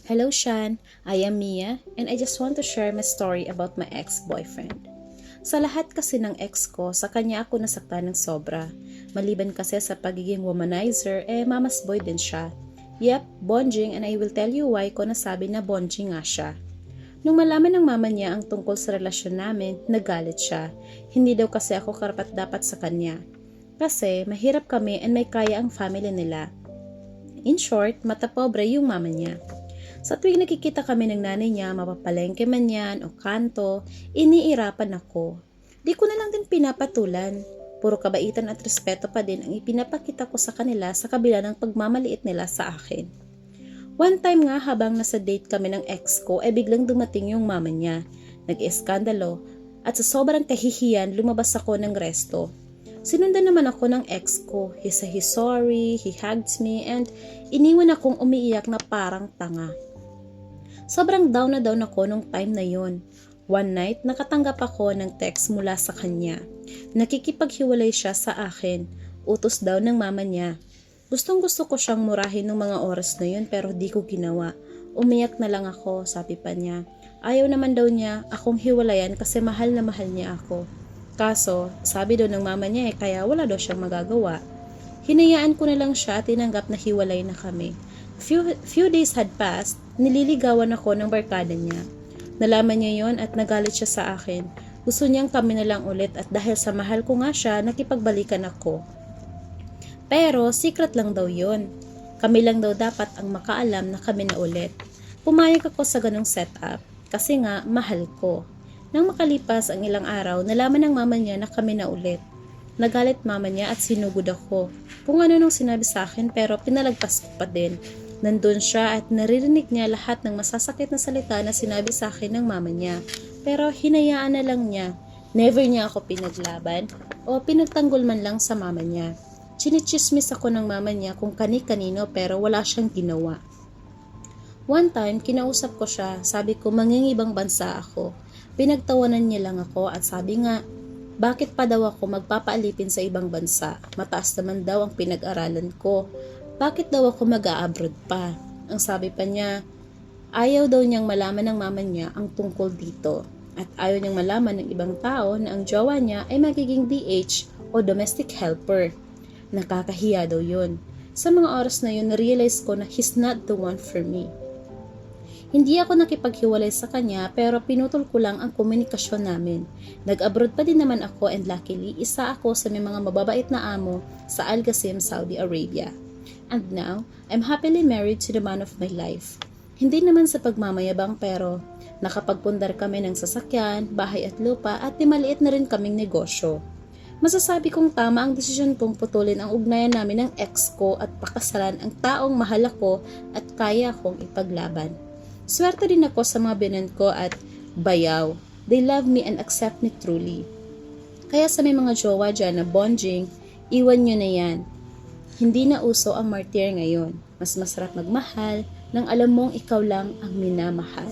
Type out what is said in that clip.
Hello, Shan. I am Mia, and I just want to share my story about my ex-boyfriend. Sa lahat kasi ng ex ko, sa kanya ako nasaktan ng sobra. Maliban kasi sa pagiging womanizer, mama's boy din siya. Yep, bonjing, and I will tell you why ko nasabi na bonjing nga siya. Nung malaman ng mama niya ang tungkol sa relasyon namin, nagalit siya. Hindi daw kasi ako karapat-dapat sa kanya. Kasi mahirap kami and may kaya ang family nila. In short, matapobre yung mama niya. Sa tuwing nakikita kami ng nanay niya, mapapalengke man yan o kanto, iniirapan ako. Di ko na lang din pinapatulan. Puro kabaitan at respeto pa din ang ipinapakita ko sa kanila sa kabila ng pagmamaliit nila sa akin. One time nga habang nasa date kami ng ex ko, biglang dumating yung mama niya. Nag-eskandalo at sa sobrang kahihiyan lumabas ako ng resto. Sinundan naman ako ng ex ko. He said he's sorry, he hugged me, and iniwan akong umiiyak na parang tanga. Sobrang down ako nung time na yun. One night, nakatanggap ako ng text mula sa kanya. Nakikipaghiwalay siya sa akin. Utos daw ng mama niya. Gustong gusto ko siyang murahin ng mga oras na yun pero di ko ginawa. Umiyak na lang ako, sabi pa niya. Ayaw naman daw niya akong hiwalayan kasi mahal na mahal niya ako. Kaso, sabi daw ng mama niya kaya wala daw siyang magagawa. Hinayaan ko na lang siya at tinanggap na hiwalay na kami. Few days had passed, nililigawan ako ng barkada niya. Nalaman niya yon at nagalit siya sa akin. Gusto niyang kami na lang ulit at dahil sa mahal ko nga siya, nakipagbalikan ako. Pero secret lang daw yon. Kami lang daw dapat ang makaalam na kami na ulit. Pumayag ako sa ganong setup kasi nga mahal ko. Nang makalipas ang ilang araw, nalaman ng mama niya na kami na ulit. Nagalit mama niya at sinugod ako. Kung ano nung sinabi sa akin pero pinalagpas ko pa din. Nandun siya at naririnig niya lahat ng masasakit na salita na sinabi sa akin ng mama niya. Pero hinayaan na lang niya. Never niya ako pinaglaban o pinagtanggol man lang sa mama niya. Chinichismis ako ng mama niya kung kani-kanino pero wala siyang ginawa. One time, kinausap ko siya. Sabi ko mangingibang bansa ako. Pinagtawanan niya lang ako at sabi nga, bakit pa daw ako magpapaalipin sa ibang bansa? Mataas naman daw ang pinag-aralan ko. Bakit daw ako mag-a-abroad pa? Ang sabi pa niya, ayaw daw niyang malaman ng mama niya ang tungkol dito. At ayaw niyang malaman ng ibang tao na ang jowa niya ay magiging DH o domestic helper. Nakakahiya daw yun. Sa mga oras na yun, na-realize ko na he's not the one for me. Hindi ako nakipaghiwalay sa kanya pero pinutol ko lang ang komunikasyon namin. Nag-abroad pa din naman ako and luckily isa ako sa may mga mababait na amo sa Al Qassim, Saudi Arabia. And now, I'm happily married to the man of my life. Hindi naman sa pagmamayabang pero nakapagpundar kami ng sasakyan, bahay at lupa at maliit na rin kaming negosyo. Masasabi kong tama ang desisyon kong putulin ang ugnayan namin ng ex ko at pakasalan ang taong mahal ako at kaya akong ipaglaban. Swerte din ako sa mga binan ko at bayaw. They love me and accept me truly. Kaya sa may mga jowa dyan na bonjing, iwan nyo na yan. Hindi na uso ang martyr ngayon. Mas masarap magmahal nang alam mong ikaw lang ang minamahal.